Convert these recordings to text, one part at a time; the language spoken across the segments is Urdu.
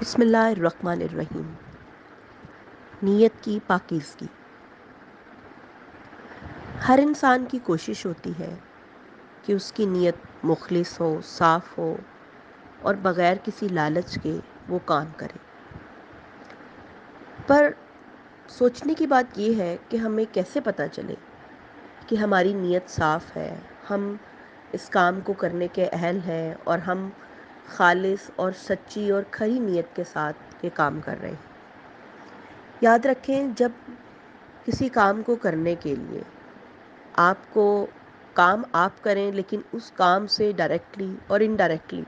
بسم اللہ الرحمن الرحیم۔ نیت کی پاکیزگی۔ ہر انسان کی کوشش ہوتی ہے کہ اس کی نیت مخلص ہو، صاف ہو اور بغیر کسی لالچ کے وہ کام کرے۔ پر سوچنے کی بات یہ ہے کہ ہمیں کیسے پتہ چلے کہ ہماری نیت صاف ہے، ہم اس کام کو کرنے کے اہل ہیں اور ہم خالص اور سچی اور کھری نیت کے ساتھ یہ کام کر رہے ہیں۔ یاد رکھیں، جب کسی کام کو کرنے کے لیے آپ کو کام آپ کریں لیکن اس کام سے ڈائریکٹلی اور انڈائریکٹلی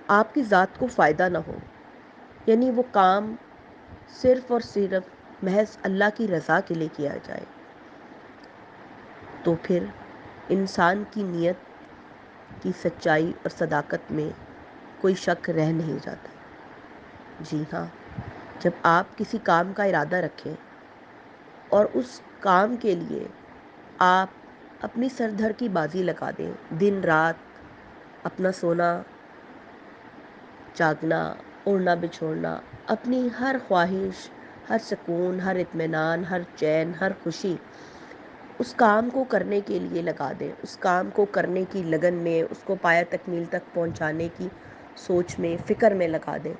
آپ کی ذات کو فائدہ نہ ہو، یعنی وہ کام صرف اور صرف محض اللہ کی رضا کے لیے کیا جائے، تو پھر انسان کی نیت کی سچائی اور صداقت میں کوئی شک رہ نہیں جاتا۔ جی ہاں، جب آپ کسی کام کا ارادہ رکھیں اور اس کام کے لیے آپ اپنی سر دھڑ کی بازی لگا دیں، دن رات اپنا سونا جاگنا، اڑنا بچھوڑنا، اپنی ہر خواہش، ہر سکون، ہر اطمینان، ہر چین، ہر خوشی اس کام کو کرنے کے لیے لگا دیں، اس کام کو کرنے کی لگن میں، اس کو پایہ تکمیل تک پہنچانے کی سوچ میں، فکر میں لگا دیں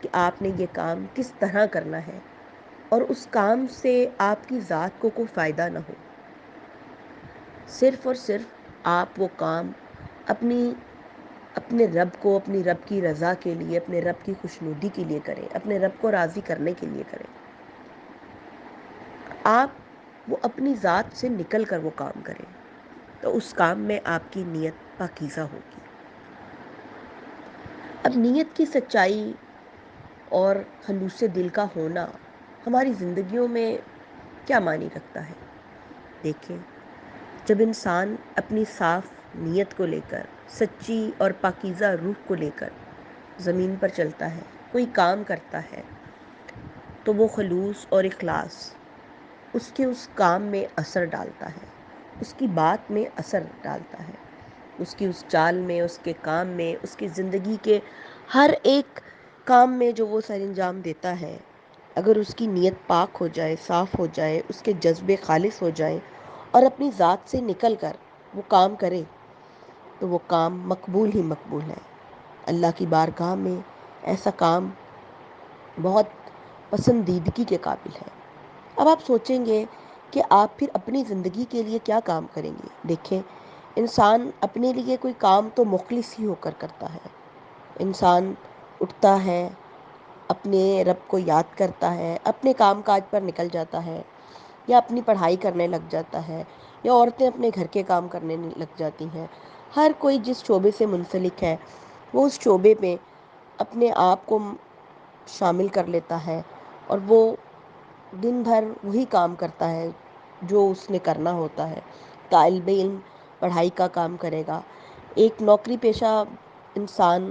کہ آپ نے یہ کام کس طرح کرنا ہے اور اس کام سے آپ کی ذات کو کوئی فائدہ نہ ہو، صرف اور صرف آپ وہ کام اپنے رب کو، اپنی رب کی رضا کے لیے، اپنے رب کی خوشنودی کے لیے کریں، اپنے رب کو راضی کرنے کے لیے کریں۔ آپ وہ اپنی ذات سے نکل کر وہ کام کریں تو اس کام میں آپ کی نیت پاکیزہ ہوگی۔ اب نیت کی سچائی اور خلوص دل کا ہونا ہماری زندگیوں میں کیا معنی رکھتا ہے؟ دیکھیں، جب انسان اپنی صاف نیت کو لے کر، سچی اور پاکیزہ روح کو لے کر زمین پر چلتا ہے، کوئی کام کرتا ہے، تو وہ خلوص اور اخلاص اس کے اس کام میں اثر ڈالتا ہے، اس کی بات میں اثر ڈالتا ہے، اس کی اس چال میں، اس کے کام میں، اس کی زندگی کے ہر ایک کام میں جو وہ سر انجام دیتا ہے، اگر اس کی نیت پاک ہو جائے، صاف ہو جائے، اس کے جذبے خالص ہو جائیں اور اپنی ذات سے نکل کر وہ کام کرے، تو وہ کام مقبول ہی مقبول ہے۔ اللہ کی بارگاہ میں ایسا کام بہت پسندیدگی کے قابل ہے۔ اب آپ سوچیں گے کہ آپ پھر اپنی زندگی کے لیے کیا کام کریں گے؟ دیکھیں، انسان اپنے لیے کوئی کام تو مخلص ہی ہو کر کرتا ہے۔ انسان اٹھتا ہے، اپنے رب کو یاد کرتا ہے، اپنے کام کاج پر نکل جاتا ہے، یا اپنی پڑھائی کرنے لگ جاتا ہے، یا عورتیں اپنے گھر کے کام کرنے لگ جاتی ہیں۔ ہر کوئی جس شعبے سے منسلک ہے وہ اس شعبے میں اپنے آپ کو شامل کر لیتا ہے اور وہ دن بھر وہی کام کرتا ہے جو اس نے کرنا ہوتا ہے۔ طالب علم پڑھائی کا کام کرے گا، ایک نوکری پیشہ انسان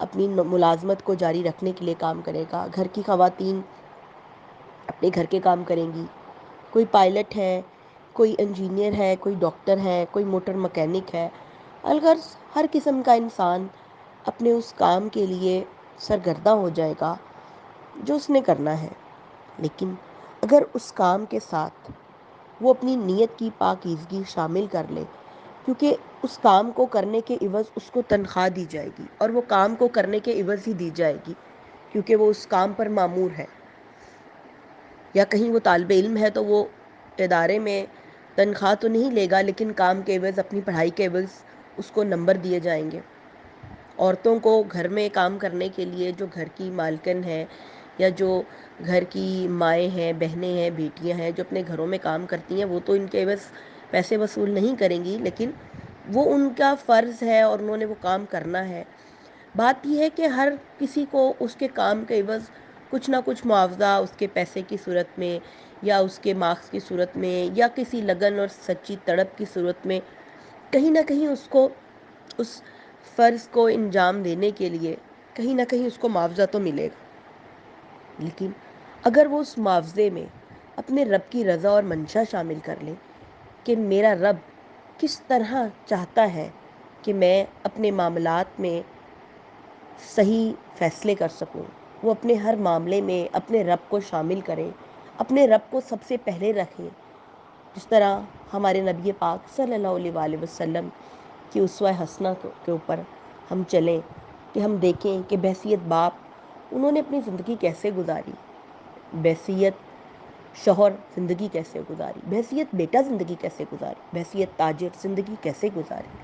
اپنی ملازمت کو جاری رکھنے کے لیے کام کرے گا، گھر کی خواتین اپنے گھر کے کام کریں گی، کوئی پائلٹ ہے، کوئی انجینئر ہے، کوئی ڈاکٹر ہے، کوئی موٹر مکینک ہے، الغرض ہر قسم کا انسان اپنے اس کام کے لیے سرگرداں ہو جائے گا جو اس نے کرنا ہے۔ لیکن اگر اس کام کے ساتھ وہ اپنی نیت کی پاکیزگی شامل کر لے، کیونکہ اس کام کو کرنے کے عوض اس کو تنخواہ دی جائے گی، اور وہ کام کو کرنے کے عوض ہی دی جائے گی کیونکہ وہ اس کام پر مامور ہے، یا کہیں وہ طالب علم ہے تو وہ ادارے میں تنخواہ تو نہیں لے گا لیکن کام کے عوض، اپنی پڑھائی کے عوض اس کو نمبر دیے جائیں گے۔ عورتوں کو گھر میں کام کرنے کے لیے جو گھر کی مالکن ہیں یا جو گھر کی مائیں ہیں، بہنیں ہیں، بیٹیاں ہیں جو اپنے گھروں میں کام کرتی ہیں، وہ تو ان کے عوض پیسے وصول نہیں کریں گی، لیکن وہ ان کا فرض ہے اور انہوں نے وہ کام کرنا ہے۔ بات یہ ہے کہ ہر کسی کو اس کے کام کے عوض کچھ نہ کچھ معاوضہ اس کے پیسے کی صورت میں، یا اس کے مارکس کی صورت میں، یا کسی لگن اور سچی تڑپ کی صورت میں کہیں نہ کہیں اس کو اس فرض کو انجام دینے کے لیے کہیں نہ کہیں اس کو معاوضہ تو ملے گا۔ لیکن اگر وہ اس معاوضے میں اپنے رب کی رضا اور منشا شامل کر لے کہ میرا رب کس طرح چاہتا ہے کہ میں اپنے معاملات میں صحیح فیصلے کر سکوں، وہ اپنے ہر معاملے میں اپنے رب کو شامل کریں، اپنے رب کو سب سے پہلے رکھیں، جس طرح ہمارے نبی پاک صلی اللہ علیہ وآلہ وسلم کی اسوہ حسنہ کے اوپر ہم چلیں کہ ہم دیکھیں کہ بحیثیت باپ انہوں نے اپنی زندگی کیسے گزاری، بحیثیت شوہر زندگی کیسے گزاری، بحیثیت بیٹا زندگی کیسے گزاری، بحیثیت تاجر زندگی کیسے گزاری،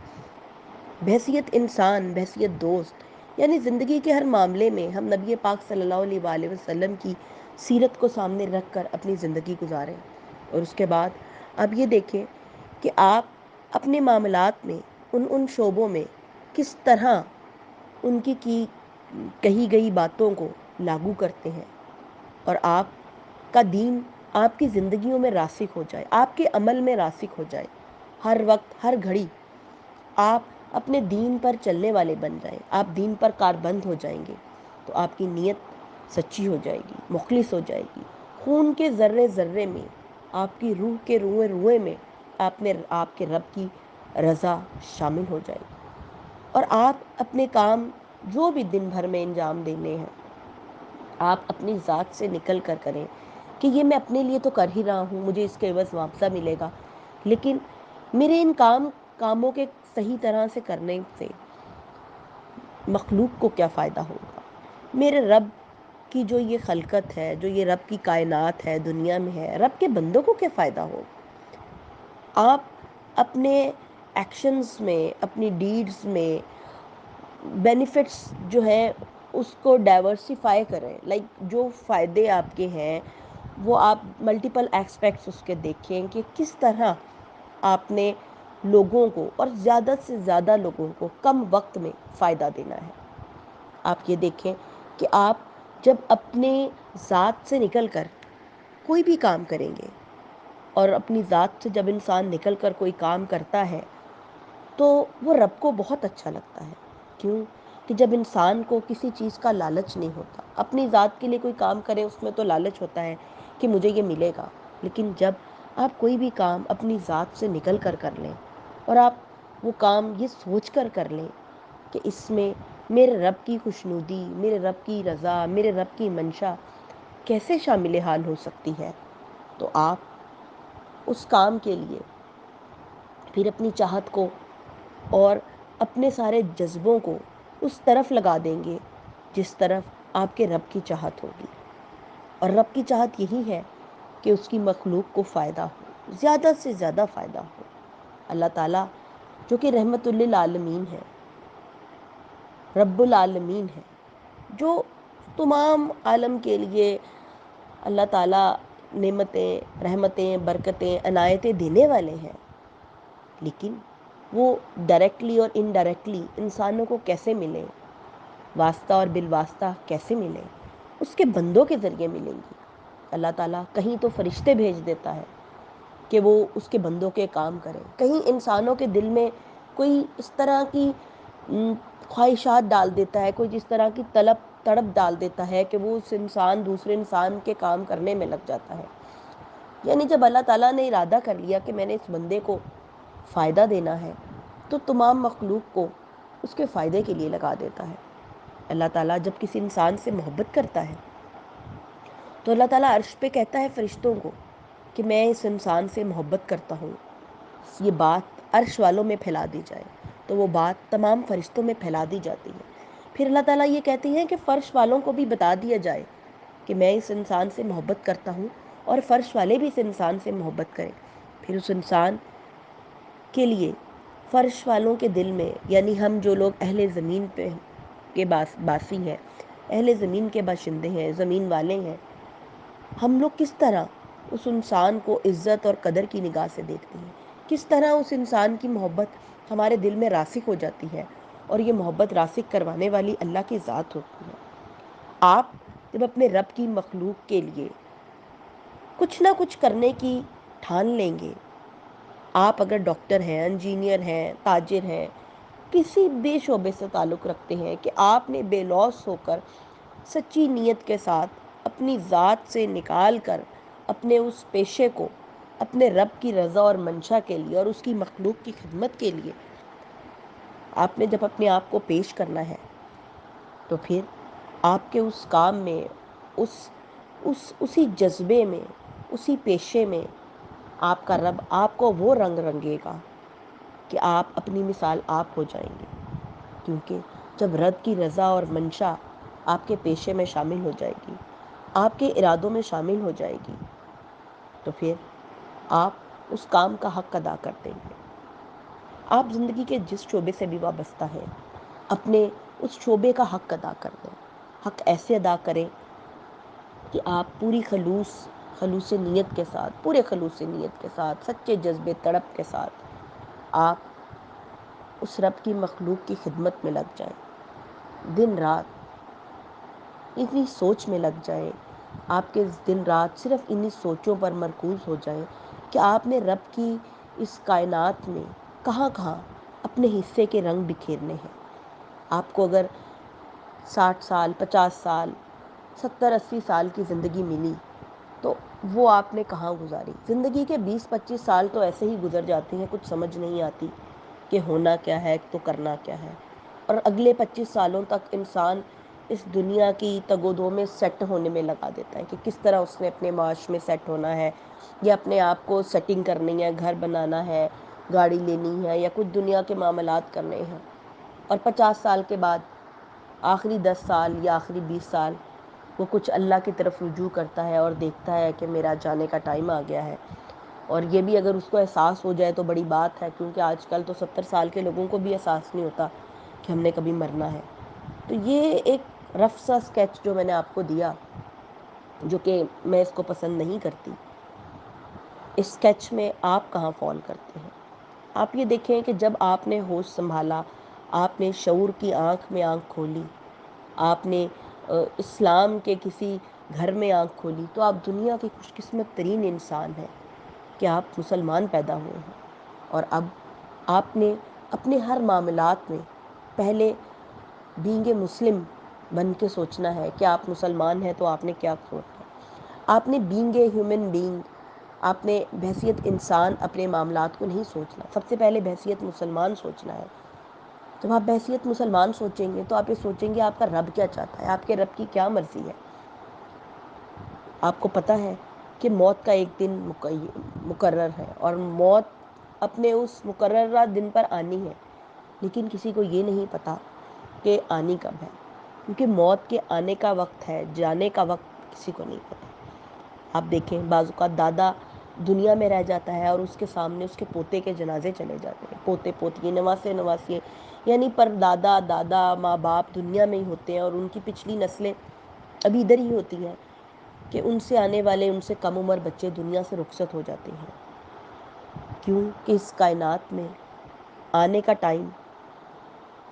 بحیثیت انسان، بحیثیت دوست، یعنی زندگی کے ہر معاملے میں ہم نبی پاک صلی اللہ علیہ وآلہ وسلم کی سیرت کو سامنے رکھ کر اپنی زندگی گزاریں۔ اور اس کے بعد اب یہ دیکھیں کہ آپ اپنے معاملات میں ان شعبوں میں کس طرح ان کی کہی گئی باتوں کو لاگو کرتے ہیں، اور آپ کا دین آپ کی زندگیوں میں راسخ ہو جائے، آپ کے عمل میں راسخ ہو جائے، ہر وقت ہر گھڑی آپ اپنے دین پر چلنے والے بن جائیں، آپ دین پر کاربند ہو جائیں گے، تو آپ کی نیت سچی ہو جائے گی، مخلص ہو جائے گی، خون کے ذرے ذرے میں، آپ کی روح کے روئے روئے میں آپ کے رب کی رضا شامل ہو جائے گی، اور آپ اپنے کام جو بھی دن بھر میں انجام دینے ہیں آپ اپنی ذات سے نکل کر کریں کہ یہ میں اپنے لیے تو کر ہی رہا ہوں، مجھے اس کے عوض معاوضہ ملے گا، لیکن میرے ان کاموں کے صحیح طرح سے کرنے سے مخلوق کو کیا فائدہ ہوگا، میرے رب کی جو یہ خلقت ہے، جو یہ رب کی کائنات ہے، دنیا میں ہے، رب کے بندوں کو کیا فائدہ ہوگا۔ آپ اپنے ایکشنز میں، اپنی ڈیڈز میں بینیفٹس جو ہیں اس کو ڈائیورسیفائی کریں، جو فائدے آپ کے ہیں وہ آپ ملٹیپل ایسپیکٹس اس کے دیکھیں کہ کس طرح آپ نے لوگوں کو اور زیادہ سے زیادہ لوگوں کو کم وقت میں فائدہ دینا ہے۔ آپ یہ دیکھیں کہ آپ جب اپنے ذات سے نکل کر کوئی بھی کام کریں گے، اور اپنی ذات سے جب انسان نکل کر کوئی کام کرتا ہے تو وہ رب کو بہت اچھا لگتا ہے۔ کیوں کہ جب انسان کو کسی چیز کا لالچ نہیں ہوتا، اپنی ذات کے لیے کوئی کام کرے اس میں تو لالچ ہوتا ہے کہ مجھے یہ ملے گا، لیکن جب آپ کوئی بھی کام اپنی ذات سے نکل کر کر لیں اور آپ وہ کام یہ سوچ کر کر لیں کہ اس میں میرے رب کی خوشنودی، میرے رب کی رضا، میرے رب کی منشا کیسے شامل حال ہو سکتی ہے، تو آپ اس کام کے لیے پھر اپنی چاہت کو اور اپنے سارے جذبوں کو اس طرف لگا دیں گے جس طرف آپ کے رب کی چاہت ہوگی، اور رب کی چاہت یہی ہے کہ اس کی مخلوق کو فائدہ ہو، زیادہ سے زیادہ فائدہ ہو۔ اللہ تعالیٰ جو کہ رحمت للعالمین ہے، رب العالمین ہے، جو تمام عالم کے لیے اللہ تعالیٰ نعمتیں، رحمتیں، برکتیں، عنایتیں دینے والے ہیں، لیکن وہ ڈائریکٹلی اور انڈائریکٹلی انسانوں کو کیسے ملے، واسطہ اور بالواسطہ کیسے ملے، اس کے بندوں کے ذریعے ملیں گی۔ اللہ تعالیٰ کہیں تو فرشتے بھیج دیتا ہے کہ وہ اس کے بندوں کے کام کریں، کہیں انسانوں کے دل میں کوئی اس طرح کی خواہشات ڈال دیتا ہے، کوئی جس طرح کی تڑپ ڈال دیتا ہے کہ وہ اس انسان دوسرے انسان کے کام کرنے میں لگ جاتا ہے۔ یعنی جب اللہ تعالیٰ نے ارادہ کر لیا کہ میں نے اس بندے کو فائدہ دینا ہے تو تمام مخلوق کو اس کے فائدے کے لیے لگا دیتا ہے۔ اللہ تعالیٰ جب کسی انسان سے محبت کرتا ہے تو اللہ تعالیٰ عرش پہ کہتا ہے فرشتوں کو کہ میں اس انسان سے محبت کرتا ہوں، یہ بات عرش والوں میں پھیلا دی جائے، تو وہ بات تمام فرشتوں میں پھیلا دی جاتی ہے۔ پھر اللہ تعالیٰ یہ کہتی ہیں کہ فرش والوں کو بھی بتا دیا جائے کہ میں اس انسان سے محبت کرتا ہوں، اور فرش والے بھی اس انسان سے محبت کریں۔ پھر اس انسان کے لیے فرش والوں کے دل میں، یعنی ہم جو لوگ اہل زمین پہ کے باسی ہیں، اہل زمین کے باشندے ہیں، زمین والے ہیں، ہم لوگ کس طرح اس انسان کو عزت اور قدر کی نگاہ سے دیکھتے ہیں، کس طرح اس انسان کی محبت ہمارے دل میں راسخ ہو جاتی ہے، اور یہ محبت راسخ کروانے والی اللہ کی ذات ہوتی ہے۔ آپ جب اپنے رب کی مخلوق کے لیے کچھ نہ کچھ کرنے کی ٹھان لیں گے، آپ اگر ڈاکٹر ہیں، انجینئر ہیں، تاجر ہیں، کسی بھی شعبے سے تعلق رکھتے ہیں، کہ آپ نے بے لوث ہو کر سچی نیت کے ساتھ اپنی ذات سے نکال کر اپنے اس پیشے کو اپنے رب کی رضا اور منشا کے لیے اور اس کی مخلوق کی خدمت کے لیے آپ نے جب اپنے آپ کو پیش کرنا ہے، تو پھر آپ کے اس کام میں، اسی جذبے میں، اسی پیشے میں آپ کا رب آپ کو وہ رنگ رنگے گا کہ آپ اپنی مثال آپ ہو جائیں گے. کیونکہ جب رب کی رضا اور منشا آپ کے پیشے میں شامل ہو جائے گی، آپ کے ارادوں میں شامل ہو جائے گی، تو پھر آپ اس کام کا حق ادا کر دیں گے. آپ زندگی کے جس شعبے سے بھی وابستہ ہیں، اپنے اس شعبے کا حق ادا کر دیں. حق ایسے ادا کریں کہ آپ پوری خلوص نیت کے ساتھ، پورے خلوص نیت کے ساتھ، سچے جذبے تڑپ کے ساتھ آپ اس رب کی مخلوق کی خدمت میں لگ جائیں. دن رات اتنی سوچ میں لگ جائیں، آپ کے دن رات صرف انہی سوچوں پر مرکوز ہو جائیں کہ آپ نے رب کی اس کائنات میں کہاں کہاں اپنے حصے کے رنگ بکھیرنے ہیں. آپ کو اگر 60 سال، 50 سال، 70-80 سال کی زندگی ملی تو وہ آپ نے کہاں گزاری؟ زندگی کے 20-25 سال تو ایسے ہی گزر جاتے ہیں، کچھ سمجھ نہیں آتی کہ ہونا کیا ہے تو کرنا کیا ہے. اور اگلے 25 سالوں تک انسان اس دنیا کی تگ و دو میں سیٹ ہونے میں لگا دیتا ہے کہ کس طرح اس نے اپنے معاش میں سیٹ ہونا ہے، یا اپنے آپ کو سیٹنگ کرنی ہے، گھر بنانا ہے، گاڑی لینی ہے، یا کچھ دنیا کے معاملات کرنے ہیں. اور 50 سال کے بعد آخری 10 سال یا آخری 20 سال وہ کچھ اللہ کی طرف رجوع کرتا ہے اور دیکھتا ہے کہ میرا جانے کا ٹائم آ گیا ہے. اور یہ بھی اگر اس کو احساس ہو جائے تو بڑی بات ہے، کیونکہ آج کل تو 70 سال کے لوگوں کو بھی احساس نہیں ہوتا کہ ہم نے کبھی مرنا ہے. تو یہ ایک رف سا اسکیچ جو میں نے آپ کو دیا، جو کہ میں اس کو پسند نہیں کرتی، اس اسکیچ میں آپ کہاں فال کرتے ہیں؟ آپ یہ دیکھیں کہ جب آپ نے ہوش سنبھالا، آپ نے شعور کی آنکھ میں آنکھ کھولی، آپ نے اسلام کے کسی گھر میں آنکھ کھولی، تو آپ دنیا کے خوش قسمت ترین انسان ہیں کہ آپ مسلمان پیدا ہوئے ہیں. اور اب آپ نے اپنے ہر معاملات میں پہلے بینگ اے مسلم بن کے سوچنا ہے کہ آپ مسلمان ہیں تو آپ نے کیا سوچنا ہے. آپ نے بینگ اے ہیومن بینگ، آپ نے بحیثیت انسان اپنے معاملات کو نہیں سوچنا، سب سے پہلے بحیثیت مسلمان سوچنا ہے. جب آپ بحیثیت مسلمان سوچیں گے تو آپ یہ سوچیں گے آپ کا رب کیا چاہتا ہے، آپ کے رب کی کیا مرضی ہے. آپ کو پتہ ہے کہ موت کا ایک دن مقرر ہے، اور موت اپنے اس مقررہ دن پر آنی ہے، لیکن کسی کو یہ نہیں پتہ کہ آنی کب ہے. کیونکہ موت کے آنے کا وقت ہے، جانے کا وقت کسی کو نہیں پتہ. آپ دیکھیں بعض اوقات دادا دنیا میں رہ جاتا ہے اور اس کے سامنے اس کے پوتے کے جنازے چلے جاتے ہیں، پوتے پوتیے، نواسے نواسیے، یعنی پر دادا دادا ماں باپ دنیا میں ہی ہوتے ہیں، اور ان کی پچھلی نسلیں ابھی ادھر ہی ہوتی ہیں کہ ان سے آنے والے، ان سے کم عمر بچے دنیا سے رخصت ہو جاتے ہیں. کیوں کہ اس کائنات میں آنے کا ٹائم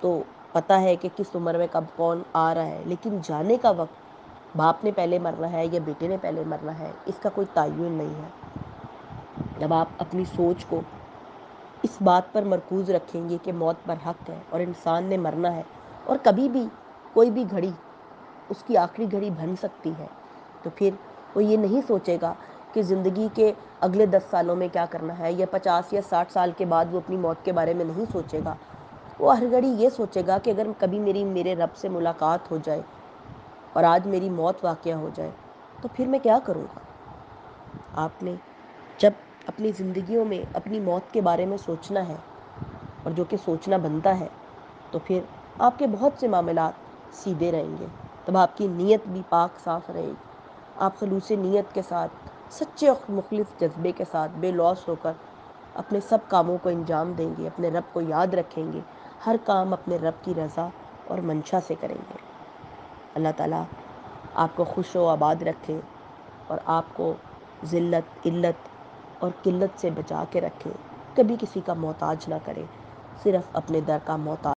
تو پتہ ہے کہ کس عمر میں کب کون آ رہا ہے، لیکن جانے کا وقت باپ نے پہلے مرنا ہے یا بیٹے نے پہلے مرنا ہے، اس کا کوئی تعین نہیں ہے. جب آپ اپنی سوچ کو اس بات پر مرکوز رکھیں گے کہ موت برحق ہے اور انسان نے مرنا ہے، اور کبھی بھی کوئی بھی گھڑی اس کی آخری گھڑی بن سکتی ہے، تو پھر وہ یہ نہیں سوچے گا کہ زندگی کے اگلے 10 سالوں میں کیا کرنا ہے، یا 50 یا 60 سال کے بعد وہ اپنی موت کے بارے میں نہیں سوچے گا. وہ ہر گھڑی یہ سوچے گا کہ اگر کبھی میرے رب سے ملاقات ہو جائے اور آج میری موت واقعہ ہو جائے تو پھر میں کیا کروں گا. آپ نے جب اپنی زندگیوں میں اپنی موت کے بارے میں سوچنا ہے، اور جو کہ سوچنا بنتا ہے، تو پھر آپ کے بہت سے معاملات سیدھے رہیں گے. تب آپ کی نیت بھی پاک صاف رہے گی. آپ خلوص نیت کے ساتھ، سچے اور مخلص جذبے کے ساتھ بے لوث ہو کر اپنے سب کاموں کو انجام دیں گے، اپنے رب کو یاد رکھیں گے، ہر کام اپنے رب کی رضا اور منشا سے کریں گے. اللہ تعالیٰ آپ کو خوش و آباد رکھے، اور آپ کو ذلت، علت اور قلت سے بچا کے رکھے. کبھی کسی کا محتاج نہ کرے، صرف اپنے در کا محتاج